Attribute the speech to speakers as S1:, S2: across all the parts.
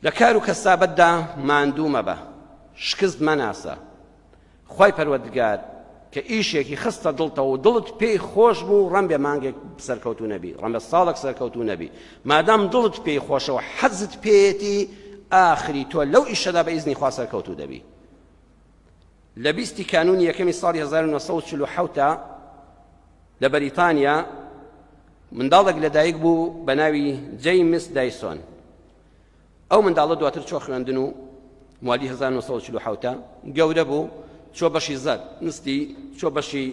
S1: لە کار و کەسابەتدا ماندوو مەبە، شکست مەناسە. خوای پەروەردگار کە ئیشێکی خستە دڵتەوە و دڵت پێی خۆش بوو، ڕەم بێ مانگێک سەرکەوتوو نەبی، ڕەم بە ساڵێک سەرکەوتوو نەبی. مادام دڵت پێی خۆشەوە حەزت پێیەتی، ئاخری تۆ لەو ئیشەدا بە ئیزنی خوا سەرکەوتوو دەبی. لە 20 کانونی یەکەمی ساڵی 1947 لە بەریتانیا منداڵێک لەدایک بوو بە ناوی جەیمس دایسۆن. ئەو منداڵە دواتر چۆ خوێندن و موالی 1947 گەورە بوو، چۆ بەشی زەر نستی، چۆ بەشی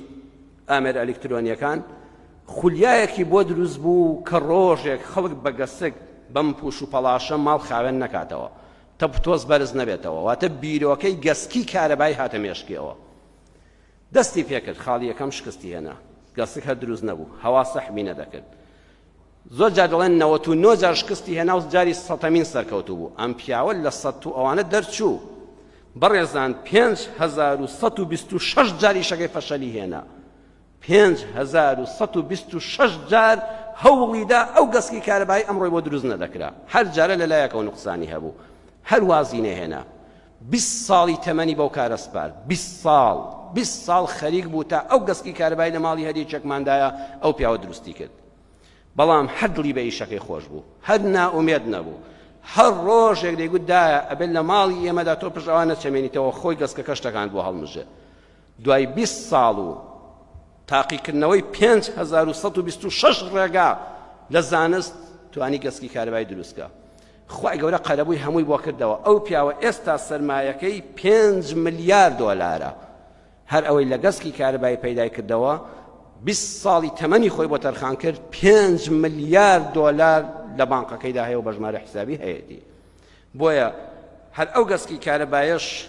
S1: ئامێر ئەلکترۆنیەکان. خولیایەکی بۆ دروست بوو کە ڕۆژێک خەڵک بە گەسک بەم پوش و پەڵاشە ماڵ خاوێن نەکاتەوە، تەپتۆز بەرز نەبێتەوە، واتە بیرۆکەی گەسکی کارەبای هاتە مێشکیەوە. دەستی پێکرد، خاڵی یەکەم شکستی هێنا، گەسک هەر دروست نەبوو، هەوا سەحبی نەدەکرد. زۆر جار دەڵێن 99 جار شکستی هێنا و جاری 100مین سەرکەوتوو بوو. ئەم پیاوە لە 100 ئەوانە دەرچوو. بەڕێزان 5126 جاری شەکەی فەشەلی هێنا، 5126 جار هەوڵیدا ئەو گەسکی کارەبایی ئەمڕۆی بۆ دروست نەدەکرا، هەر جارە لەلایەکەوە نوقسانی هەبوو، هەر وازی نەهێنا. 20 ساڵی تەمەنی بەو کارە سپار، 20 ساڵ خەریک بوو تا ئەو گەسکی کارەبایی لە ماڵی هەریەکێکماندایە ئەو پیاوە دروستی کرد. بەڵام هەر دڵی بە ئیشەکەی خۆش بوو، هەر نائومێد نەبوو. هەر ڕۆژێک دەیگوت دایە ئەبێت لە ماڵی ئێمەدا تۆ پشت ئەوان نەچەمێنیتەوە، خۆی گەسکەکە شتەکان بۆ هەڵمژێ. دوای 20 ساڵ و تاقیکردنەوەی 5126 ڕێگا لە زانست توانی گەسکی کارەبایی دروستکە. خوای گەورە قەرەبووی هەمووی بۆ کردەوە. ئەو پیاوە ئێستا سەرمایەکەی 5 ملیار دۆلارە. هەر ئەوەی لە گەسکی کارەبایی پەیدا کردەوە 20 ساڵی تەمەنی خۆی بۆ تەرخان کرد، 5 ملیار دۆلار لە بانقەکەیدا هەیە و بە ژمارە حسابی هەیەتی. بۆیە هەر ئەو گەسکی کارەبایەش